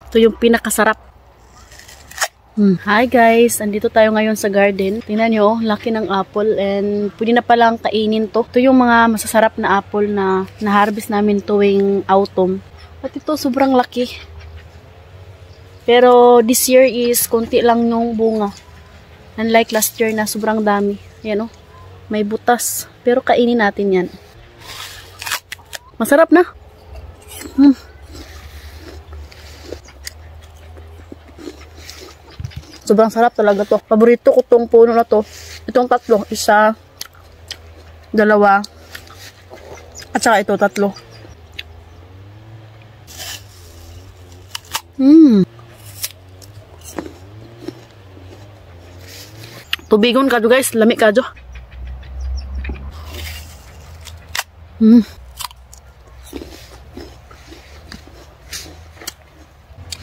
Ito yung pinakasarap. Hi guys, andito tayo ngayon sa garden. Tingnan nyo, laki ng apple and pwede na palang kainin to. Ito yung mga masasarap na apple na na-harvest namin tuwing autumn. At ito sobrang laki. Pero this year is konti lang yung bunga. Unlike last year na sobrang dami. Ayan o, may butas. Pero kainin natin yan. Masarap na. Sobrang sarap talaga to. Paborito ko tong puno na to. Itong tatlo. Isa, dalawa, at saka ito, tatlo. Tubigon ka guys. Lami ka jo.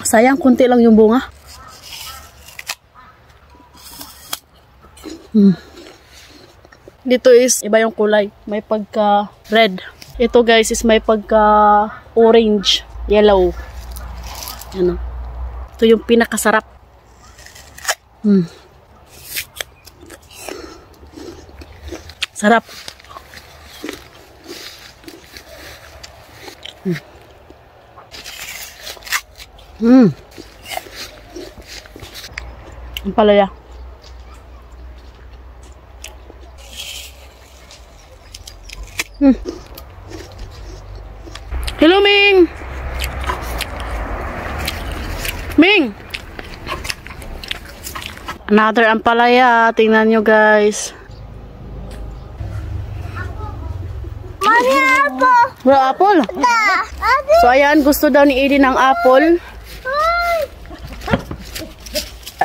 Sayang, kunti lang yung bunga. Dito is iba yung kulay. May pagka red. Ito guys is may pagka orange, yellow. Ano? Ito yung pinakasarap. Sarap. Ang palaya. Hello, Ming! Ming! Another ampalaya. Tingnan nyo, guys. Mami, apple! Wala apple? So, ayan. Gusto daw ni Edie ng apple.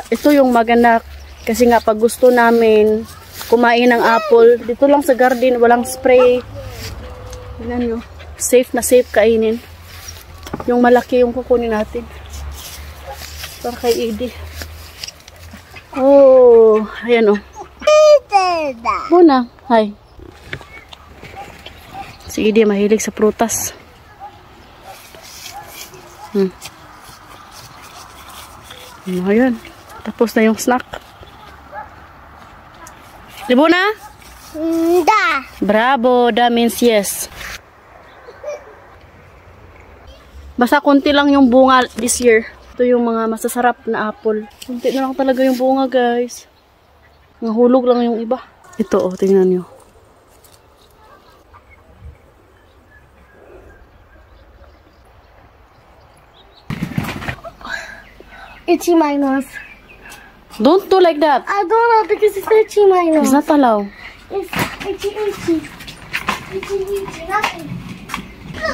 Ito yung maganda. Kasi nga, pag gusto namin kumain ng apple, dito lang sa garden, walang spray. Tingnan nyo. Safe na safe kainin. Yung malaki yung kukunin natin. Para kay Edie. Oh, ayan o. Muna. Hi. Si Edie mahilig sa prutas. Ayan. Tapos na yung snack. Libo na? Da. Bravo. That means yes. Basta konti lang yung bunga this year. Ito yung mga masasarap na apple. Konti na lang talaga yung bunga, guys. Nahulog lang yung iba. Ito, oh, tingnan nyo. Itchy my nose. Don't do like that. I don't know because it's itchy my nose. It's not allowed. It's itchy. Itchy, nothing.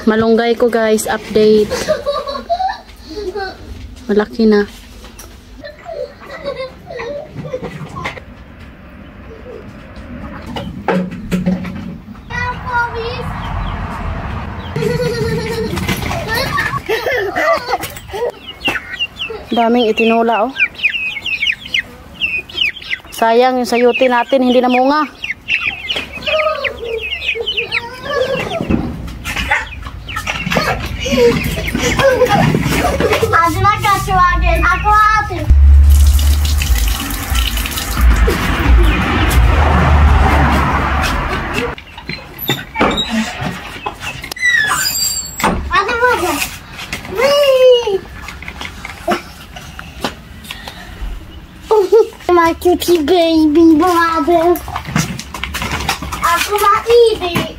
Malunggay ko, guys. Update. Malaki na. Daming itinula, oh. Sayang yung sayuti natin, hindi na munga. Ağzına kaçıyor gel. Aqua atın. Hadi bakalım. My cutie baby brother. Aqua eating.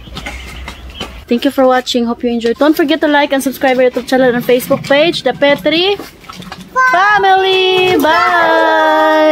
Thank you for watching. Hope you enjoyed. Don't forget to like and subscribe our YouTube channel and Facebook page, The Petri Family. Bye!